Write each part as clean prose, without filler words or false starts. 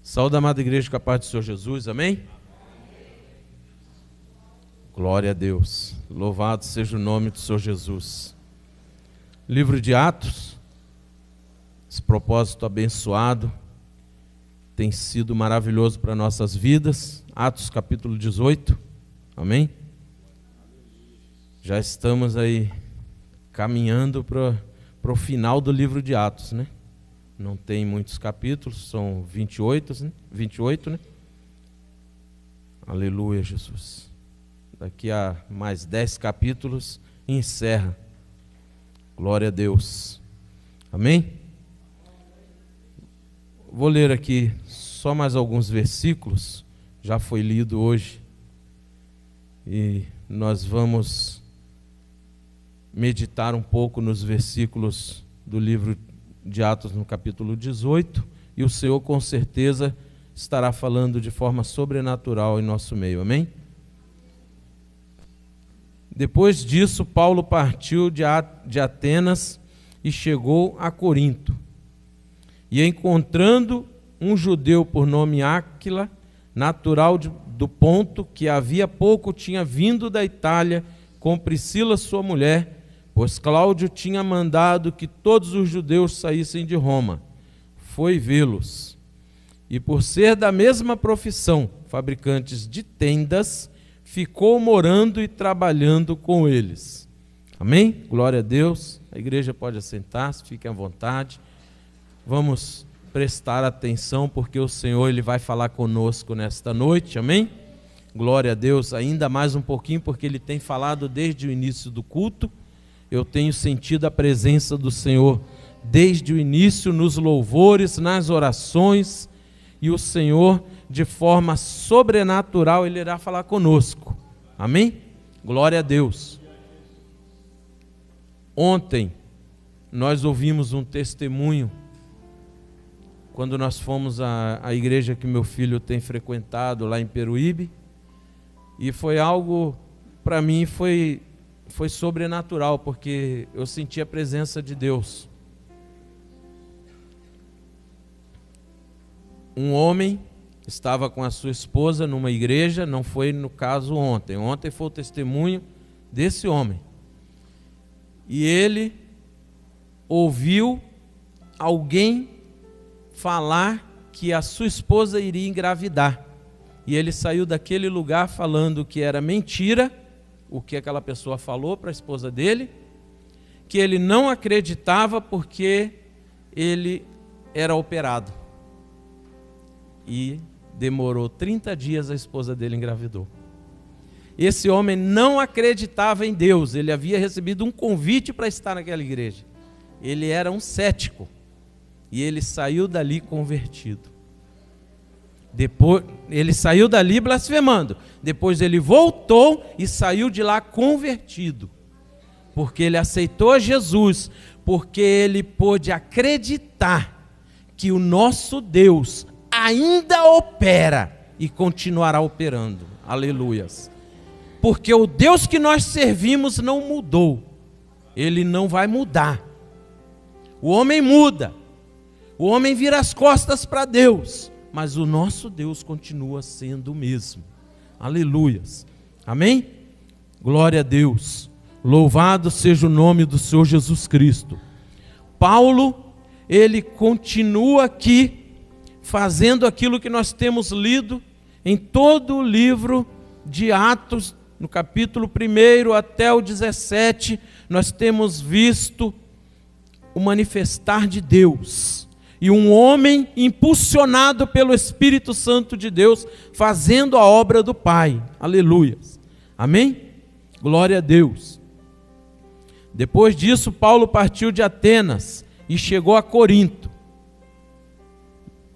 Saúde, amada igreja, com a paz do Senhor Jesus, amém? Glória a Deus, louvado seja o nome do Senhor Jesus. Livro de Atos, esse propósito abençoado, tem sido maravilhoso para nossas vidas. Atos capítulo 18, amém? Já estamos aí caminhando para o final do livro de Atos, né? Não tem muitos capítulos, são 28, né? Aleluia, Jesus. Daqui a mais 10 capítulos encerra. Glória a Deus. Amém? Vou ler aqui só mais alguns versículos, já foi lido hoje. E nós vamos meditar um pouco nos versículos do livro de Atos no capítulo 18, e o Senhor com certeza estará falando de forma sobrenatural em nosso meio, amém? Depois disso, Paulo partiu de Atenas e chegou a Corinto. E encontrando um judeu por nome Áquila, natural do Ponto, que havia pouco tinha vindo da Itália com Priscila, sua mulher, pois Cláudio tinha mandado que todos os judeus saíssem de Roma. Foi vê-los. E por ser da mesma profissão, fabricantes de tendas, ficou morando e trabalhando com eles. Amém? Glória a Deus. A igreja pode assentar-se, fiquem à vontade. Vamos prestar atenção, porque o Senhor ele vai falar conosco nesta noite. Amém? Glória a Deus. Ainda mais um pouquinho, porque Ele tem falado desde o início do culto. Eu tenho sentido a presença do Senhor desde o início, nos louvores, nas orações, e o Senhor, de forma sobrenatural, Ele irá falar conosco. Amém? Glória a Deus. Ontem, nós ouvimos um testemunho, quando nós fomos à igreja que meu filho tem frequentado, lá em Peruíbe, e foi algo, para mim, foi sobrenatural, porque eu senti a presença de Deus. Um homem estava com a sua esposa numa igreja, não foi no caso ontem. Ontem foi o testemunho desse homem. E ele ouviu alguém falar que a sua esposa iria engravidar. E ele saiu daquele lugar falando que era mentira, o que aquela pessoa falou para a esposa dele, que ele não acreditava porque ele era operado. E demorou 30 dias, a esposa dele engravidou. Esse homem não acreditava em Deus, ele havia recebido um convite para estar naquela igreja. Ele era um cético e ele saiu dali convertido. Depois, ele saiu dali blasfemando. Depois ele voltou e saiu de lá convertido. Porque ele aceitou Jesus. Porque ele pôde acreditar que o nosso Deus ainda opera e continuará operando. Aleluias. Porque o Deus que nós servimos não mudou. Ele não vai mudar. O homem muda. O homem vira as costas para Deus. Mas o nosso Deus continua sendo o mesmo. Aleluias. Amém? Glória a Deus. Louvado seja o nome do Senhor Jesus Cristo. Paulo, ele continua aqui, fazendo aquilo que nós temos lido em todo o livro de Atos, no capítulo 1 até o 17, nós temos visto o manifestar de Deus. E um homem impulsionado pelo Espírito Santo de Deus, fazendo a obra do Pai. Aleluia. Amém? Glória a Deus. Depois disso, Paulo partiu de Atenas e chegou a Corinto.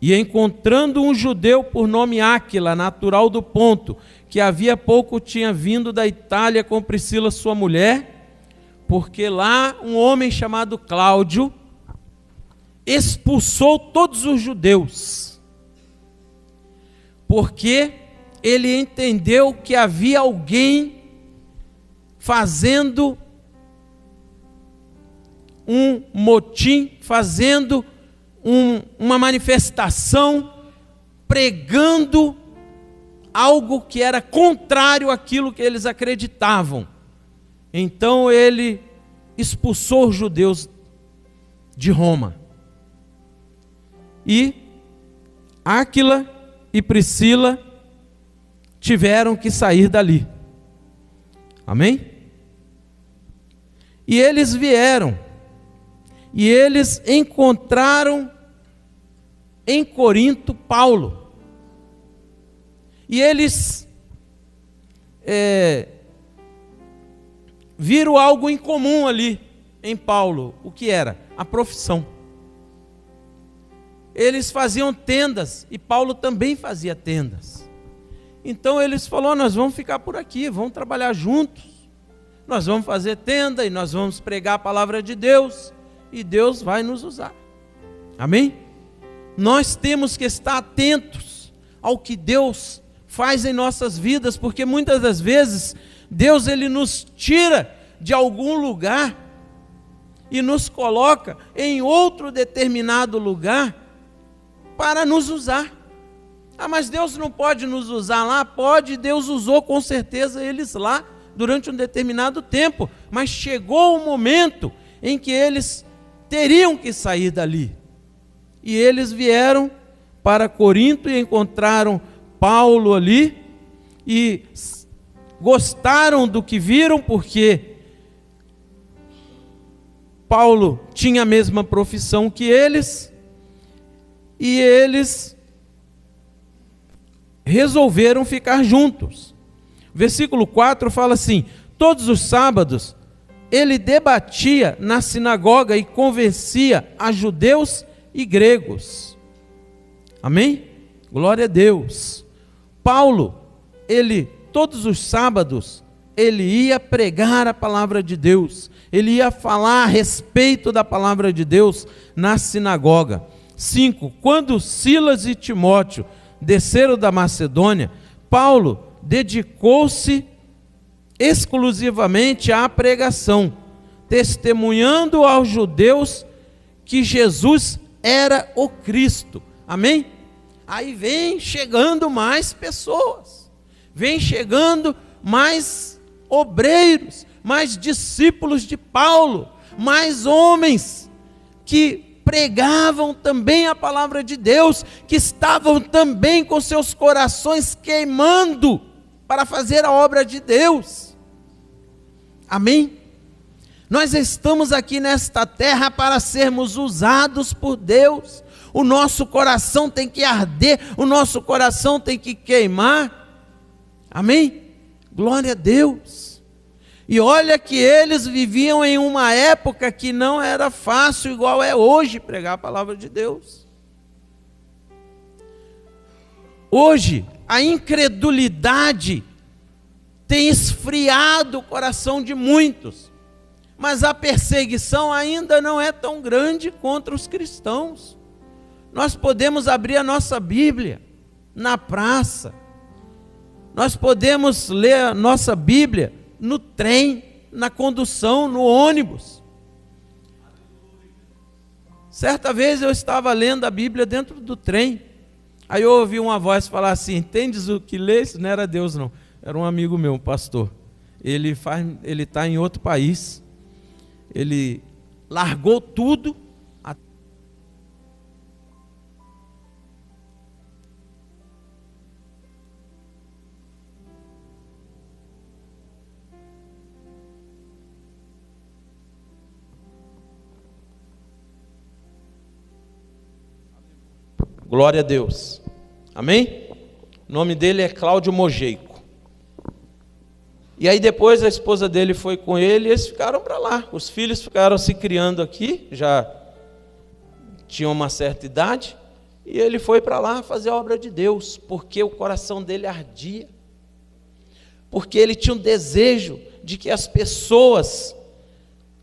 E encontrando um judeu por nome Áquila, natural do Ponto, que havia pouco tinha vindo da Itália com Priscila, sua mulher, porque lá um homem chamado Cláudio expulsou todos os judeus, porque ele entendeu que havia alguém fazendo um motim, fazendo uma manifestação pregando algo que era contrário àquilo que eles acreditavam. Então ele expulsou os judeus de Roma. E Áquila e Priscila tiveram que sair dali. Amém? E eles vieram. E eles encontraram em Corinto Paulo. E eles viram algo em comum ali em Paulo. O que era? A profissão. Eles faziam tendas e Paulo também fazia tendas. Então eles falaram: nós vamos ficar por aqui, vamos trabalhar juntos. Nós vamos fazer tenda e nós vamos pregar a palavra de Deus e Deus vai nos usar. Amém? Nós temos que estar atentos ao que Deus faz em nossas vidas, porque muitas das vezes Deus ele nos tira de algum lugar e nos coloca em outro determinado lugar para nos usar. Ah, mas Deus não pode nos usar lá? Pode, Deus usou com certeza eles lá durante um determinado tempo, mas chegou o momento em que eles teriam que sair dali. E eles vieram para Corinto e encontraram Paulo ali e gostaram do que viram, porque Paulo tinha a mesma profissão que eles, e eles resolveram ficar juntos. Versículo 4 fala assim: todos os sábados ele debatia na sinagoga e convencia a judeus e gregos. Amém? Glória a Deus. Paulo, todos os sábados, ele ia pregar a palavra de Deus, ele ia falar a respeito da palavra de Deus na sinagoga. 5. Quando Silas e Timóteo desceram da Macedônia, Paulo dedicou-se exclusivamente à pregação, testemunhando aos judeus que Jesus era o Cristo. Amém? Aí vem chegando mais pessoas, vem chegando mais obreiros, mais discípulos de Paulo, mais homens que pregavam também a palavra de Deus, que estavam também com seus corações queimando para fazer a obra de Deus. Amém? Nós estamos aqui nesta terra para sermos usados por Deus. O nosso coração tem que arder, o nosso coração tem que queimar. Amém? Glória a Deus. E olha que eles viviam em uma época que não era fácil igual é hoje pregar a palavra de Deus. Hoje, a incredulidade tem esfriado o coração de muitos, mas a perseguição ainda não é tão grande contra os cristãos. Nós podemos abrir a nossa Bíblia na praça, nós podemos ler a nossa Bíblia no trem, na condução, no ônibus. Certa vez eu estava lendo a Bíblia dentro do trem, aí eu ouvi uma voz falar assim: entendes o que lês? Não era Deus não, era um amigo meu, um pastor. Ele está em outro país, ele largou tudo. Glória a Deus. Amém? O nome dele é Cláudio Mojeico. E aí depois a esposa dele foi com ele e eles ficaram para lá. Os filhos ficaram se criando aqui, já tinham uma certa idade, e ele foi para lá fazer a obra de Deus, porque o coração dele ardia, porque ele tinha um desejo de que as pessoas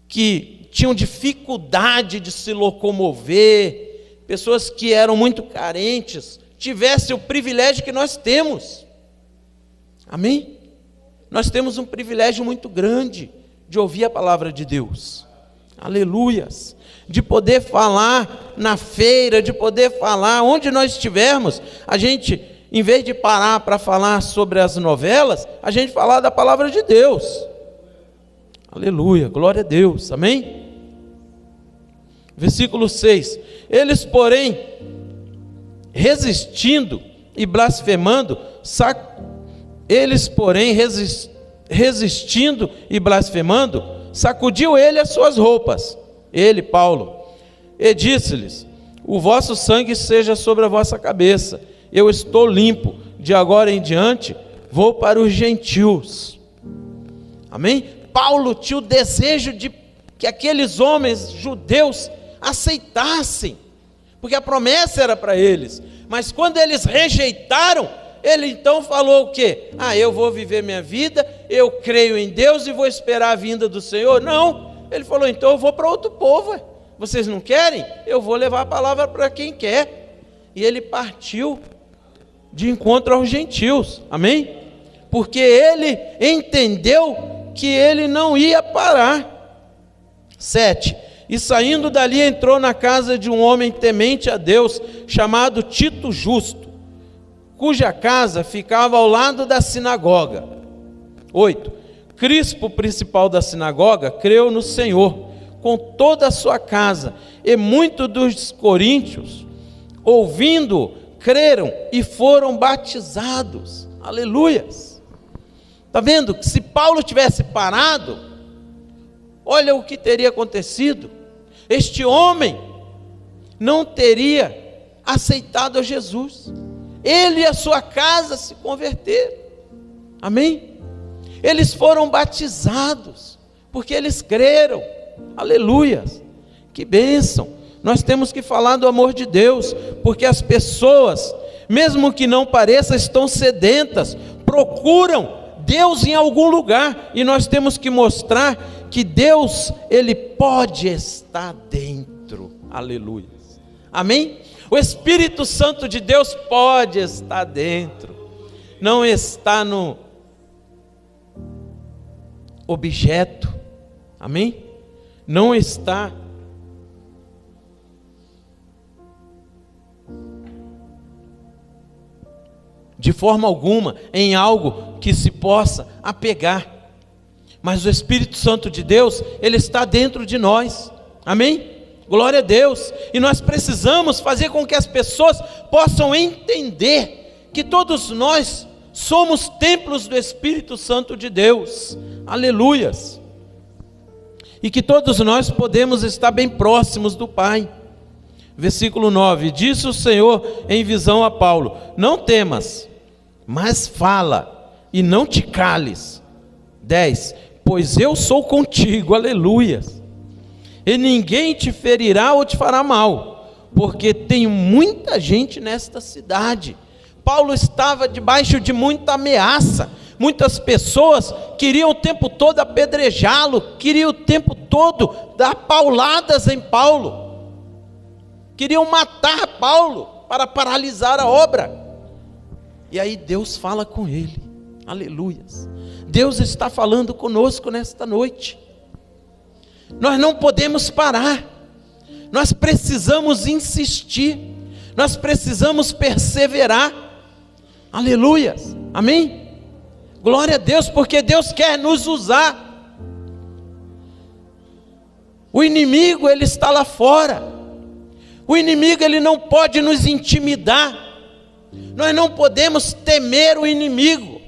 que tinham dificuldade de se locomover, pessoas que eram muito carentes, tivessem o privilégio que nós temos. Amém? Nós temos um privilégio muito grande de ouvir a palavra de Deus. Aleluias. De poder falar na feira, de poder falar onde nós estivermos. A gente, em vez de parar para falar sobre as novelas, a gente falar da palavra de Deus. Aleluia, glória a Deus, amém? Versículo 6. Eles, porém, resistindo e blasfemando, sacudiu ele as suas roupas, ele, Paulo, e disse-lhes: o vosso sangue seja sobre a vossa cabeça, eu estou limpo, de agora em diante vou para os gentios. Amém? Paulo tinha o desejo de que aqueles homens judeus aceitassem, porque a promessa era para eles, mas quando eles rejeitaram, ele então falou o quê? Eu vou viver minha vida, eu creio em Deus e vou esperar a vinda do Senhor. Não, ele falou: então eu vou para outro povo. Vocês não querem? Eu vou levar a palavra para quem quer. E ele partiu de encontro aos gentios, amém? Porque ele entendeu que ele não ia parar. 7. E saindo dali entrou na casa de um homem temente a Deus, chamado Tito Justo, cuja casa ficava ao lado da sinagoga. 8. Crispo, principal da sinagoga, creu no Senhor com toda a sua casa, e muitos dos coríntios, ouvindo, creram e foram batizados. Aleluias. Está vendo que se Paulo tivesse parado, olha o que teria acontecido. Este homem não teria aceitado a Jesus. Ele e a sua casa se converteram. Amém? Eles foram batizados, porque eles creram. Aleluia. Que bênção. Nós temos que falar do amor de Deus, porque as pessoas, mesmo que não pareça, estão sedentas, procuram Deus em algum lugar, e nós temos que mostrar que Deus, Ele pode estar dentro. Aleluia. Amém? O Espírito Santo de Deus pode estar dentro, não está no objeto, amém? Não está de forma alguma em algo que se possa apegar, mas o Espírito Santo de Deus, Ele está dentro de nós, amém? Glória a Deus. E nós precisamos fazer com que as pessoas possam entender que todos nós somos templos do Espírito Santo de Deus, aleluias, e que todos nós podemos estar bem próximos do Pai. Versículo 9, disse o Senhor em visão a Paulo: não temas, mas fala e não te cales. 10, pois eu sou contigo, aleluias, e ninguém te ferirá ou te fará mal, porque tem muita gente nesta cidade. Paulo estava debaixo de muita ameaça, muitas pessoas queriam o tempo todo apedrejá-lo, queriam o tempo todo dar pauladas em Paulo, queriam matar Paulo para paralisar a obra. E aí Deus fala com ele, aleluias. Deus está falando conosco nesta noite. Nós não podemos parar, nós precisamos insistir, nós precisamos perseverar, aleluias, amém? Glória a Deus, porque Deus quer nos usar. O inimigo, ele está lá fora, o inimigo, ele não pode nos intimidar, nós não podemos temer o inimigo.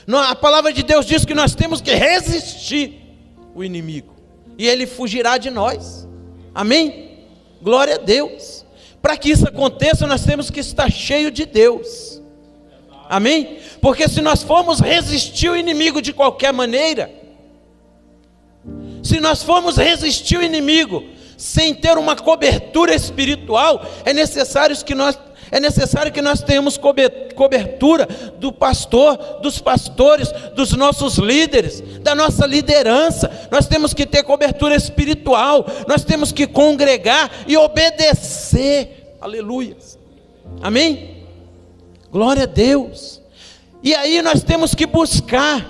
A palavra de Deus diz que nós temos que resistir o inimigo, e ele fugirá de nós, amém? Glória a Deus. Para que isso aconteça, nós temos que estar cheio de Deus, amém? Porque se nós formos resistir o inimigo de qualquer maneira, se nós formos resistir o inimigo sem ter uma cobertura espiritual, é necessário que nós tenhamos cobertura do pastor, dos pastores, dos nossos líderes, da nossa liderança. Nós temos que ter cobertura espiritual, nós temos que congregar e obedecer, aleluia, amém? Glória a Deus. E aí nós temos que buscar,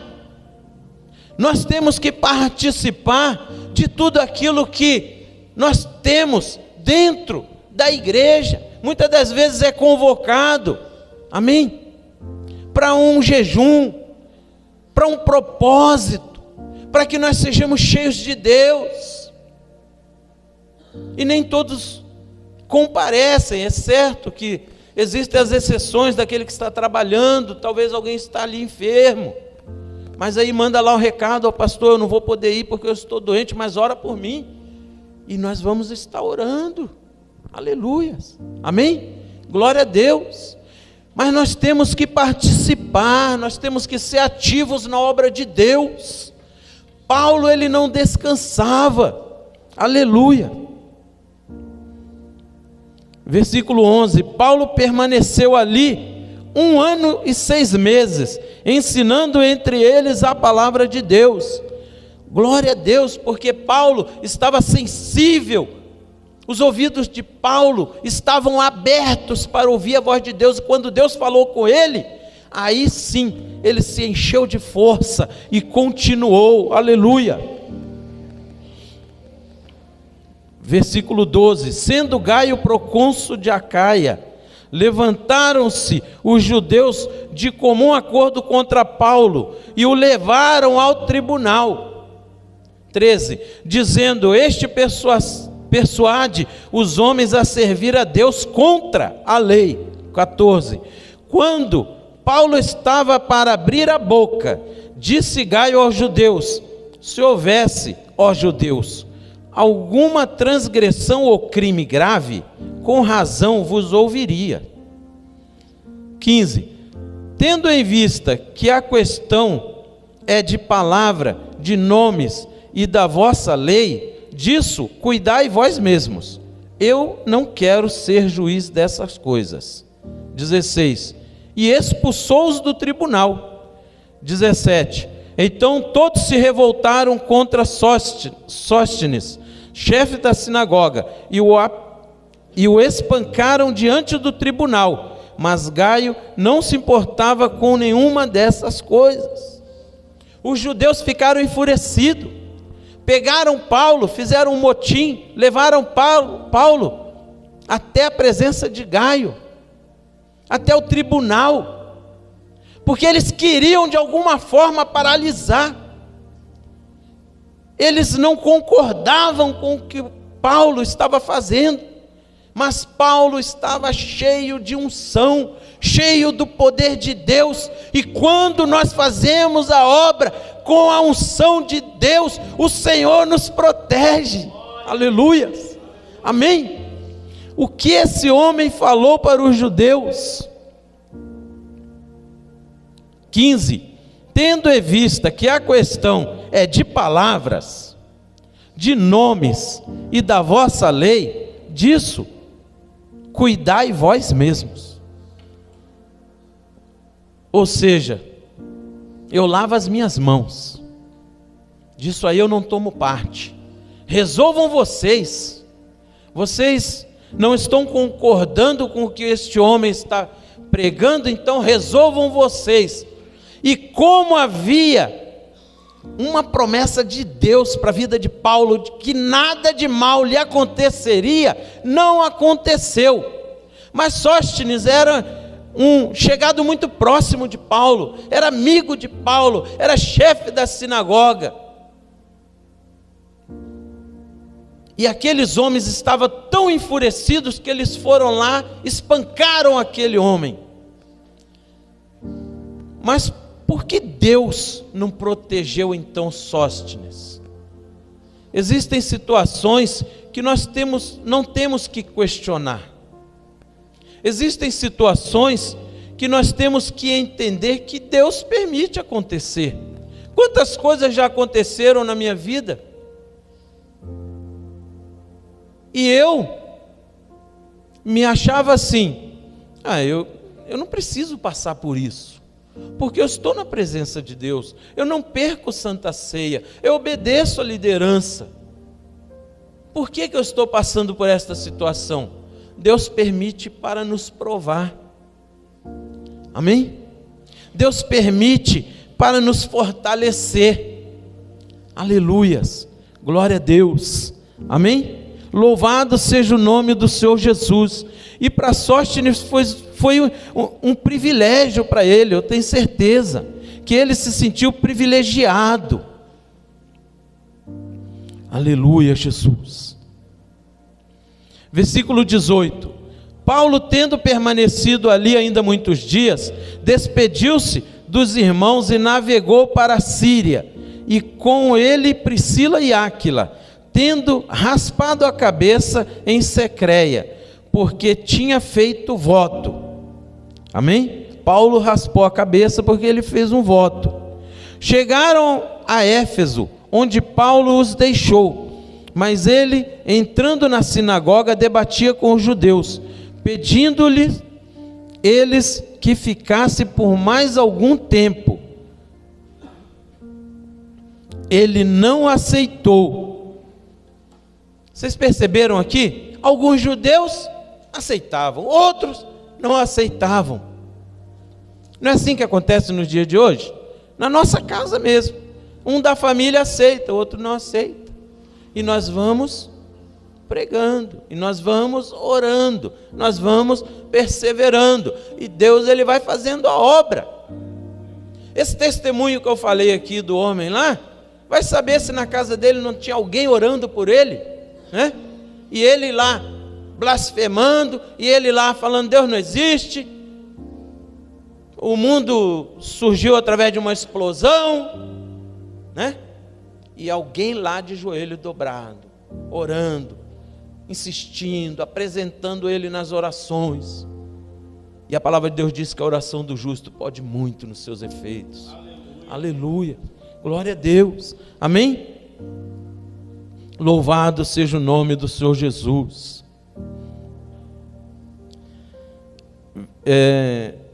nós temos que participar de tudo aquilo que nós temos dentro da igreja. Muitas das vezes é convocado, amém? Para um jejum, para um propósito, para que nós sejamos cheios de Deus. E nem todos comparecem. É certo que existem as exceções daquele que está trabalhando, talvez alguém está ali enfermo, mas aí manda lá o recado: ó pastor, eu não vou poder ir porque eu estou doente, mas ora por mim. E nós vamos estar orando, aleluias, amém? Glória a Deus. Mas nós temos que participar, nós temos que ser ativos na obra de Deus. Paulo, ele não descansava, aleluia. Versículo 11, Paulo permaneceu ali 1 ano e 6 meses, ensinando entre eles a palavra de Deus. Glória a Deus, porque Paulo estava sensível, os ouvidos de Paulo estavam abertos para ouvir a voz de Deus, e quando Deus falou com ele, aí sim, ele se encheu de força e continuou, aleluia. Versículo 12, sendo Gaio procônsul de Acaia, levantaram-se os judeus de comum acordo contra Paulo, e o levaram ao tribunal. 13, dizendo: este persuade os homens a servir a Deus contra a lei. 14, quando Paulo estava para abrir a boca, disse Gaio aos judeus: se houvesse, ó judeus, alguma transgressão ou crime grave, com razão vos ouviria. 15, tendo em vista que a questão é de palavra, de nomes e da vossa lei, disso cuidai vós mesmos, eu não quero ser juiz dessas coisas. 16, e expulsou-os do tribunal. 17, então todos se revoltaram contra Sóstenes, chefe da sinagoga, e o espancaram diante do tribunal, mas Gaio não se importava com nenhuma dessas coisas. Os judeus ficaram enfurecidos, pegaram Paulo, fizeram um motim, levaram Paulo até a presença de Gaio, até o tribunal, porque eles queriam de alguma forma paralisar. Eles não concordavam com o que Paulo estava fazendo, mas Paulo estava cheio de unção, cheio do poder de Deus, e quando nós fazemos a obra com a unção de Deus, o Senhor nos protege, aleluia, amém? O que esse homem falou para os judeus? 15, tendo em vista que a questão é de palavras, de nomes e da vossa lei, disso cuidai vós mesmos. Ou seja, eu lavo as minhas mãos, disso aí eu não tomo parte. Resolvam vocês. Vocês não estão concordando com o que este homem está pregando, então resolvam vocês. E como havia uma promessa de Deus para a vida de Paulo, de que nada de mal lhe aconteceria, não aconteceu. Mas Sóstenes era um chegado muito próximo de Paulo, era amigo de Paulo, era chefe da sinagoga. E aqueles homens estavam tão enfurecidos que eles foram lá, espancaram aquele homem. Mas por que Deus não protegeu então Sóstenes? Existem situações que nós não temos que questionar. Existem situações que nós temos que entender que Deus permite acontecer. Quantas coisas já aconteceram na minha vida? E eu me achava assim: eu não preciso passar por isso, porque eu estou na presença de Deus, eu não perco Santa Ceia, eu obedeço a liderança. Por que eu estou passando por esta situação? Deus permite para nos provar, amém? Deus permite para nos fortalecer, aleluias, Glória a Deus. Amém? Louvado seja o nome do Senhor Jesus. E para Sóstenes foi um privilégio para ele, eu tenho certeza, que ele se sentiu privilegiado. Aleluia, Jesus. Versículo 18. Paulo, tendo permanecido ali ainda muitos dias, despediu-se dos irmãos e navegou para a Síria, e com ele Priscila e Áquila, tendo raspado a cabeça em Secreia, porque tinha feito voto. Amém? Paulo raspou a cabeça porque ele fez um voto. Chegaram a Éfeso, onde Paulo os deixou, mas ele, entrando na sinagoga, debatia com os judeus, pedindo-lhes eles que ficasse por mais algum tempo. Ele não aceitou. Vocês perceberam aqui? Alguns judeus aceitavam, outros não aceitavam. Não é assim que acontece nos dias de hoje? Na nossa casa mesmo, um da família aceita, o outro não aceita, e nós vamos pregando, e nós vamos orando, nós vamos perseverando, e Deus ele vai fazendo a obra. Esse testemunho que eu falei aqui do homem lá, vai saber se na casa dele não tinha alguém orando por ele, né? E ele lá blasfemando, e ele lá falando: Deus não existe, o mundo surgiu através de uma explosão, né? E alguém lá de joelho dobrado, orando, insistindo, apresentando ele nas orações. E a palavra de Deus diz que a oração do justo pode muito nos seus efeitos. Aleluia. Aleluia. Glória a Deus. Amém? Louvado seja o nome do Senhor Jesus.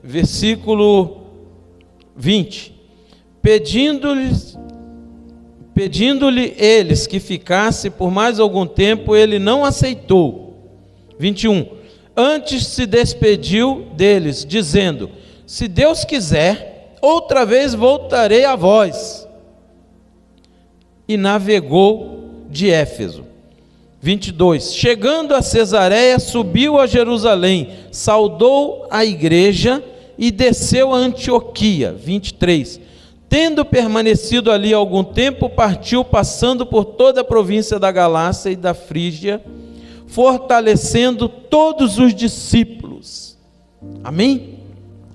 Versículo 20. Pedindo-lhe eles que ficasse por mais algum tempo, ele não aceitou. 21. Antes se despediu deles, dizendo: se Deus quiser, outra vez voltarei a vós. E navegou de Éfeso. 22. Chegando a Cesareia, subiu a Jerusalém, saudou a igreja e desceu a Antioquia. 23. Tendo permanecido ali algum tempo, partiu, passando por toda a província da Galácia e da Frígia, fortalecendo todos os discípulos. Amém?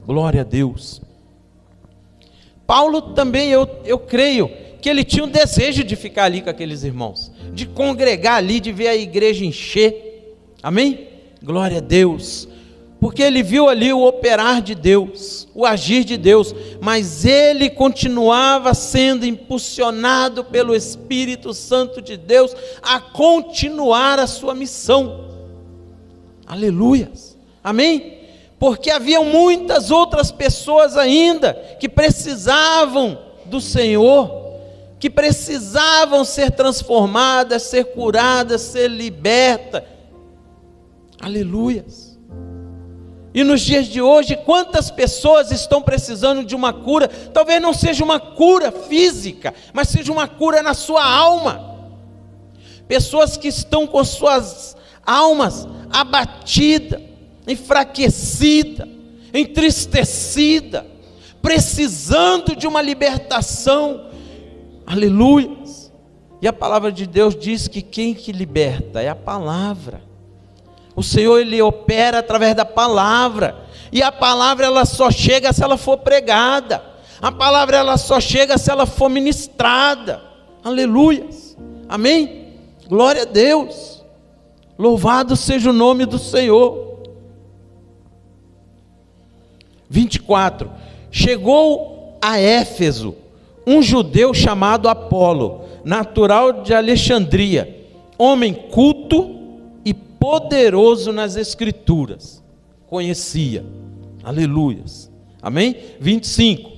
Glória a Deus. Paulo também, eu creio que ele tinha um desejo de ficar ali com aqueles irmãos, de congregar ali, de ver a igreja encher. Amém? Glória a Deus. Porque ele viu ali o operar de Deus, o agir de Deus, mas ele continuava sendo impulsionado pelo Espírito Santo de Deus a continuar a sua missão. Aleluias. Amém? Porque havia muitas outras pessoas ainda que precisavam do Senhor, que precisavam ser transformadas, ser curadas, ser libertas. Aleluias. E nos dias de hoje, quantas pessoas estão precisando de uma cura? Talvez não seja uma cura física, mas seja uma cura na sua alma. Pessoas que estão com suas almas abatidas, enfraquecidas, entristecidas, precisando de uma libertação. Aleluia. E a palavra de Deus diz que quem que liberta é a palavra. O Senhor, Ele opera através da palavra, e a palavra ela só chega se ela for pregada, a palavra ela só chega se ela for ministrada. Aleluia, amém? Glória a Deus, louvado seja o nome do Senhor. 24. Chegou a Éfeso um judeu chamado Apolo, natural de Alexandria, homem culto e poderoso nas Escrituras, conhecia. Aleluias, amém? 25.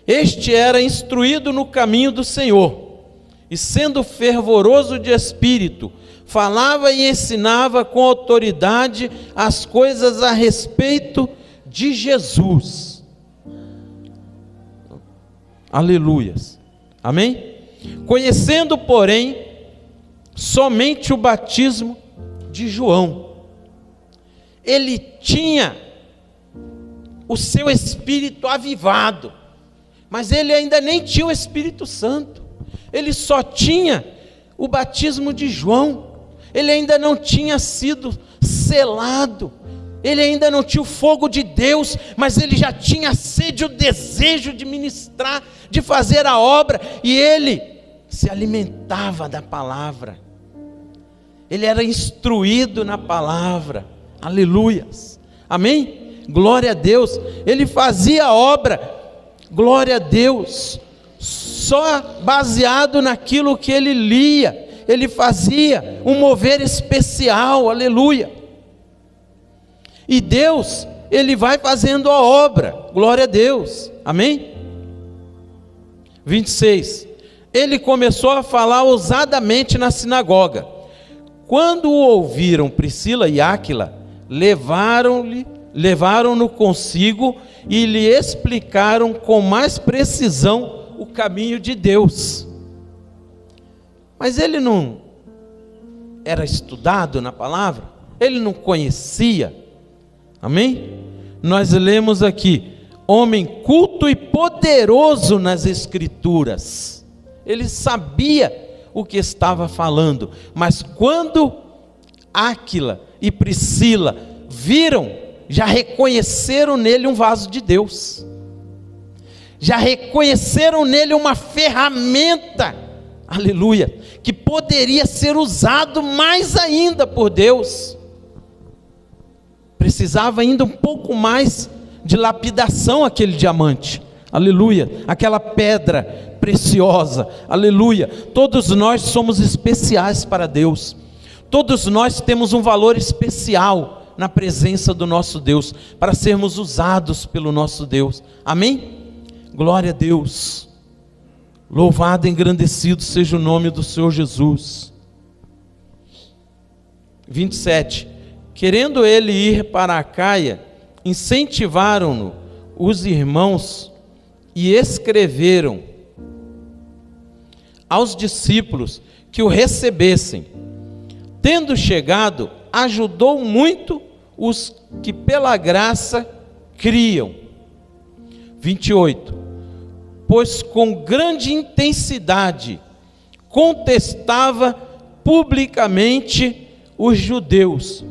Este era instruído no caminho do Senhor, e sendo fervoroso de espírito, falava e ensinava com autoridade as coisas a respeito de Jesus. Aleluias, amém? Conhecendo, porém, somente o batismo de João. Ele tinha o seu espírito avivado, mas ele ainda nem tinha o Espírito Santo. Ele só tinha o batismo de João. Ele ainda não tinha sido selado. Ele ainda não tinha o fogo de Deus, mas ele já tinha a sede, o desejo de ministrar, de fazer a obra, e ele se alimentava da palavra. Ele era instruído na palavra. Aleluias. Amém? Glória a Deus. Ele fazia a obra, glória a Deus, só baseado naquilo que ele lia. Ele fazia um mover especial. Aleluia. E Deus, ele vai fazendo a obra, glória a Deus, amém? 26, ele começou a falar ousadamente na sinagoga. Quando o ouviram Priscila e Áquila, levaram-no consigo e lhe explicaram com mais precisão o caminho de Deus. Mas ele não era estudado na palavra, ele não conhecia. Amém? Nós lemos aqui, homem culto e poderoso nas Escrituras. Ele sabia o que estava falando, mas quando Áquila e Priscila viram, já reconheceram nele um vaso de Deus, já reconheceram nele uma ferramenta, aleluia, que poderia ser usado mais ainda por Deus. Precisava ainda um pouco mais de lapidação aquele diamante, aleluia, aquela pedra preciosa, aleluia. Todos nós somos especiais para Deus, todos nós temos um valor especial na presença do nosso Deus, para sermos usados pelo nosso Deus, amém? Glória a Deus, louvado e engrandecido seja o nome do Senhor Jesus. 27, querendo ele ir para Acaia, incentivaram-no os irmãos e escreveram aos discípulos que o recebessem. Tendo chegado, ajudou muito os que pela graça criam. 28, pois com grande intensidade contestava publicamente os judeus,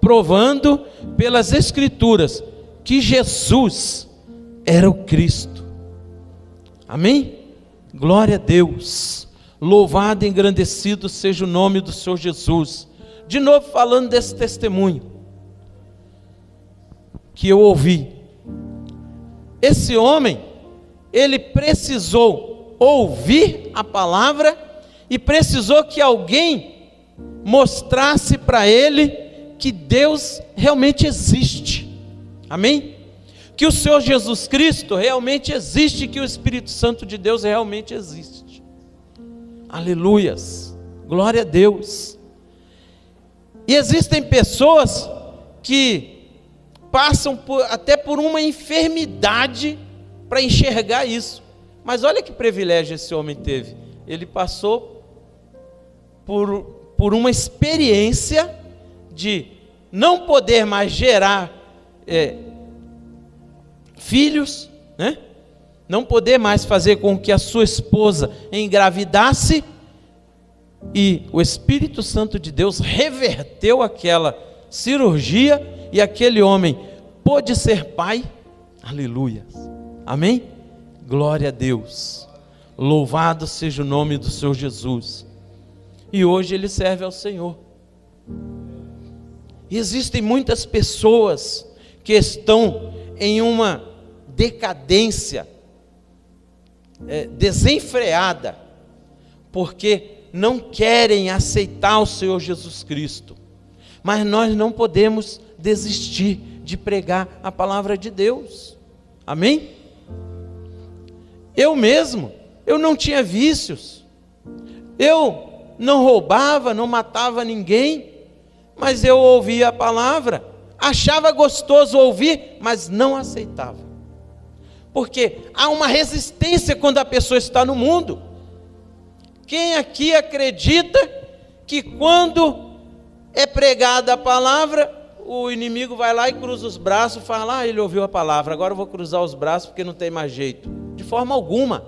provando pelas Escrituras que Jesus era o Cristo. Amém? Glória a Deus, louvado e engrandecido seja o nome do Senhor Jesus. De novo falando desse testemunho que eu ouvi. Esse homem, ele precisou ouvir a palavra e precisou que alguém mostrasse para ele que Deus realmente existe, amém? Que o Senhor Jesus Cristo realmente existe, que o Espírito Santo de Deus realmente existe, aleluias, glória a Deus. E existem pessoas que passam até por uma enfermidade para enxergar isso, mas olha que privilégio esse homem teve, ele passou por uma experiência de não poder mais gerar filhos, né? Não poder mais fazer com que a sua esposa engravidasse, e o Espírito Santo de Deus reverteu aquela cirurgia, e aquele homem pôde ser pai, aleluia, amém? Glória a Deus, louvado seja o nome do Senhor Jesus. E hoje ele serve ao Senhor. E existem muitas pessoas que estão em uma decadência desenfreada, porque não querem aceitar o Senhor Jesus Cristo. Mas nós não podemos desistir de pregar a palavra de Deus, amém? Eu mesmo, eu não tinha vícios, eu não roubava, não matava ninguém, mas eu ouvia a palavra, achava gostoso ouvir, mas não aceitava, porque há uma resistência quando a pessoa está no mundo. Quem aqui acredita que quando é pregada a palavra, o inimigo vai lá e cruza os braços, fala, ele ouviu a palavra, agora eu vou cruzar os braços porque não tem mais jeito? De forma alguma.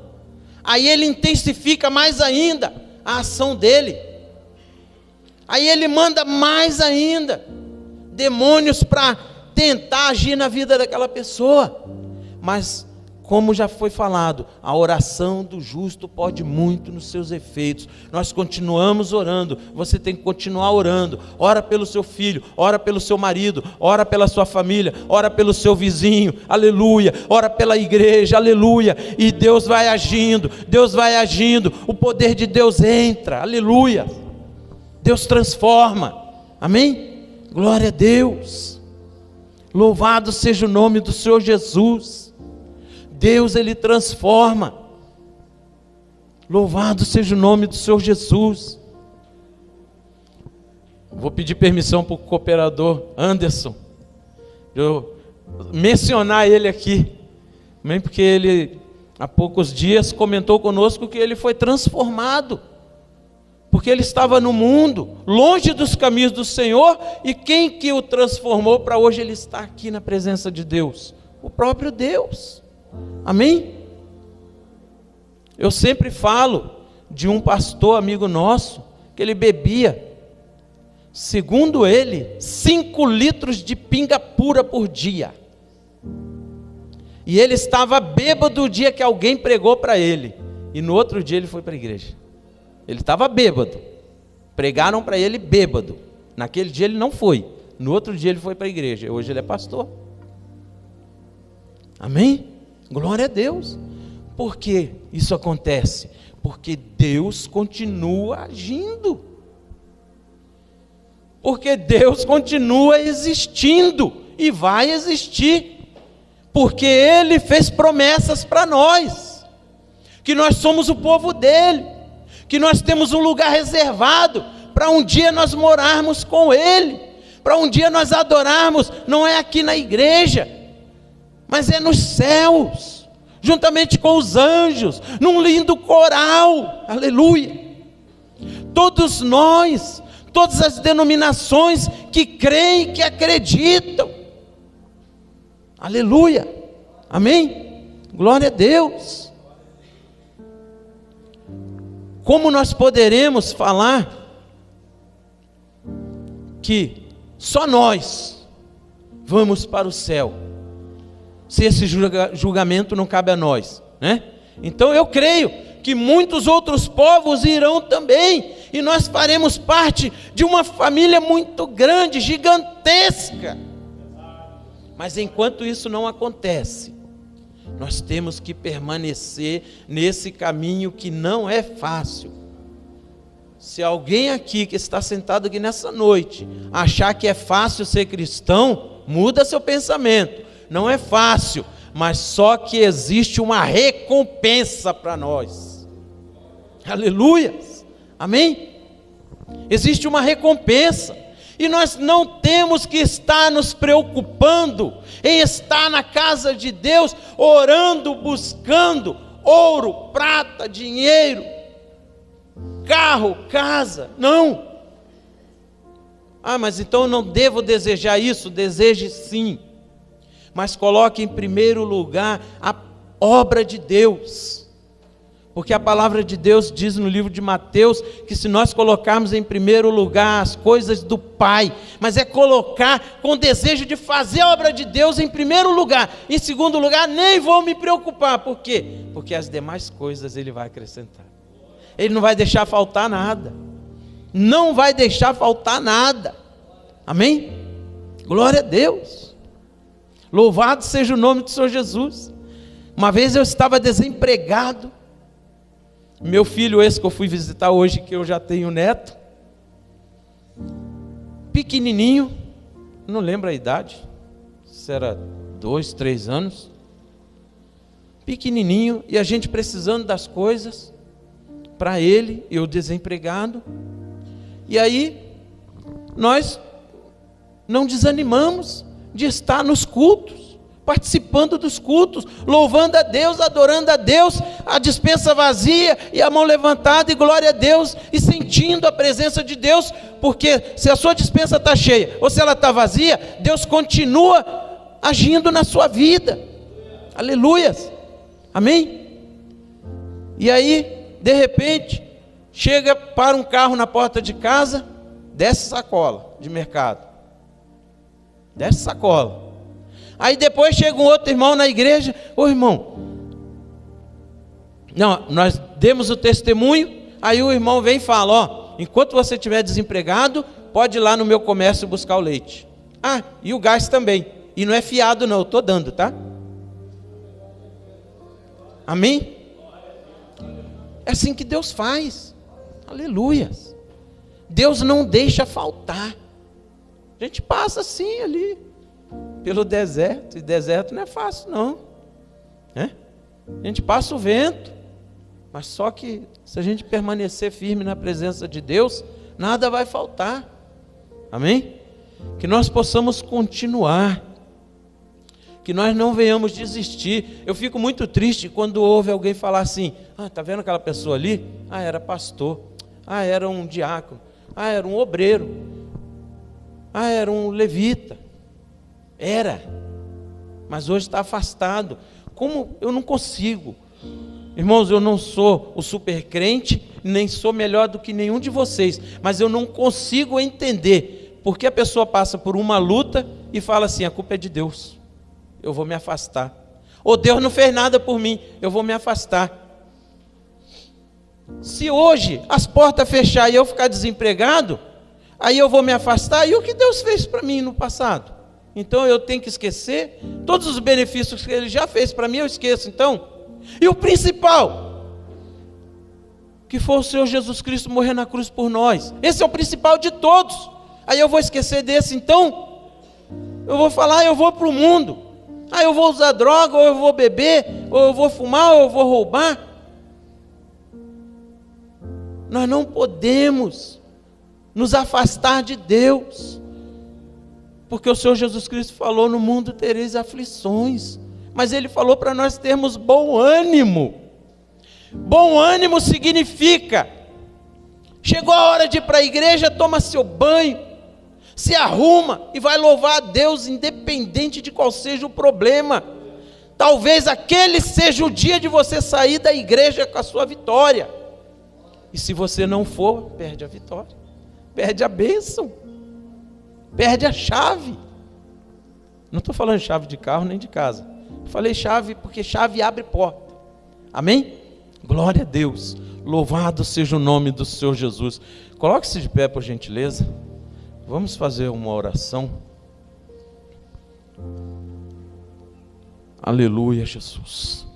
Aí ele intensifica mais ainda a ação dele. Aí ele manda mais ainda demônios para tentar agir na vida daquela pessoa. Mas, como já foi falado, a oração do justo pode muito nos seus efeitos. Nós continuamos orando, você tem que continuar orando. Ora pelo seu filho, ora pelo seu marido, ora pela sua família, ora pelo seu vizinho, aleluia. Ora pela igreja, aleluia. E Deus vai agindo, o poder de Deus entra, aleluia. Deus transforma, amém? Glória a Deus. Louvado seja o nome do Senhor Jesus. Deus, Ele transforma. Louvado seja o nome do Senhor Jesus. Vou pedir permissão para o cooperador Anderson, eu mencionar ele aqui, também porque ele há poucos dias comentou conosco que ele foi transformado, porque ele estava no mundo, longe dos caminhos do Senhor, e quem que o transformou para hoje ele estar aqui na presença de Deus? O próprio Deus. Amém? Eu sempre falo de um pastor amigo nosso, que ele bebia, segundo ele, 5 litros de pinga pura por dia. E ele estava bêbado o dia que alguém pregou para ele, e no outro dia ele foi para a igreja. Ele estava bêbado, pregaram para ele bêbado, naquele dia ele não foi, no outro dia ele foi para a igreja, hoje ele é pastor. Amém? Glória a Deus. Por que isso acontece? Porque Deus continua agindo, porque Deus continua existindo e vai existir, porque Ele fez promessas para nós, que nós somos o povo dEle, que nós temos um lugar reservado para um dia nós morarmos com Ele, para um dia nós adorarmos, não é aqui na igreja, mas é nos céus, juntamente com os anjos, num lindo coral, aleluia. Todos nós, todas as denominações que creem, que acreditam, aleluia, amém, glória a Deus. Como nós poderemos falar que só nós vamos para o céu, se esse julgamento não cabe a nós, né? Então eu creio que muitos outros povos irão também, e nós faremos parte de uma família muito grande, gigantesca. Mas enquanto isso não acontece, nós temos que permanecer nesse caminho que não é fácil. Se alguém aqui que está sentado aqui nessa noite achar que é fácil ser cristão, muda seu pensamento. Não é fácil, mas só que existe uma recompensa para nós. Aleluia, amém? Existe uma recompensa, e nós não temos que estar nos preocupando em estar na casa de Deus, orando, buscando ouro, prata, dinheiro, carro, casa, não. Mas então eu não devo desejar isso? Deseje sim, mas coloque em primeiro lugar a obra de Deus, porque a palavra de Deus diz no livro de Mateus, que se nós colocarmos em primeiro lugar as coisas do Pai, mas é colocar com desejo de fazer a obra de Deus em primeiro lugar, em segundo lugar nem vou me preocupar, por quê? Porque as demais coisas Ele vai acrescentar, Ele não vai deixar faltar nada, não vai deixar faltar nada, amém? Glória a Deus. Louvado seja o nome do Senhor Jesus. Uma vez eu estava desempregado, meu filho esse que eu fui visitar hoje, que eu já tenho neto, pequenininho, não lembro a idade, se era 2, 3 anos, pequenininho, e a gente precisando das coisas para ele, eu desempregado, e aí nós não desanimamos de estar nos cultos, participando dos cultos, louvando a Deus, adorando a Deus, a despensa vazia e a mão levantada e glória a Deus, e sentindo a presença de Deus, porque se a sua despensa está cheia ou se ela está vazia, Deus continua agindo na sua vida. Aleluias, amém? E aí, de repente, chega, para um carro na porta de casa, desce sacola de mercado, desce sacola. Aí depois chega um outro irmão na igreja: ô irmão, não, nós demos o testemunho. Aí o irmão vem e fala: ó, enquanto você estiver desempregado, pode ir lá no meu comércio buscar o leite. Ah, e o gás também. E não é fiado não, eu estou dando, tá? Amém? É assim que Deus faz. Aleluias. Deus não deixa faltar. A gente passa assim ali pelo deserto, e deserto não é fácil não, né? A gente passa o vento, mas só que se a gente permanecer firme na presença de Deus, nada vai faltar. Amém? Que nós possamos continuar, que nós não venhamos desistir. Eu fico muito triste quando ouve alguém falar assim: ah, tá vendo aquela pessoa ali? Ah, era pastor, ah, era um diácono, ah, era um obreiro, ah, era um levita. Era, mas hoje está afastado. Como eu não consigo? Irmãos, eu não sou o super crente, nem sou melhor do que nenhum de vocês, mas eu não consigo entender porque a pessoa passa por uma luta e fala assim: a culpa é de Deus, eu vou me afastar. Ou Deus não fez nada por mim, eu vou me afastar. Se hoje as portas fechar e eu ficar desempregado, aí eu vou me afastar. E o que Deus fez para mim no passado? Então eu tenho que esquecer todos os benefícios que Ele já fez para mim, eu esqueço então. E o principal, que foi o Senhor Jesus Cristo morrer na cruz por nós. Esse é o principal de todos. Aí eu vou esquecer desse, então eu vou falar: eu vou para o mundo, eu vou usar droga, ou eu vou beber, ou eu vou fumar, ou eu vou roubar. Nós não podemos nos afastar de Deus, porque o Senhor Jesus Cristo falou: no mundo tereis aflições, mas Ele falou para nós termos bom ânimo. Bom ânimo significa: chegou a hora de ir para a igreja, toma seu banho, se arruma e vai louvar a Deus, independente de qual seja o problema. Talvez aquele seja o dia de você sair da igreja com a sua vitória, e se você não for, perde a vitória, perde a bênção, perde a chave. Não estou falando chave de carro nem de casa, falei chave porque chave abre porta. Amém? Glória a Deus, louvado seja o nome do Senhor Jesus. Coloque-se de pé, por gentileza. Vamos fazer uma oração. Aleluia, Jesus.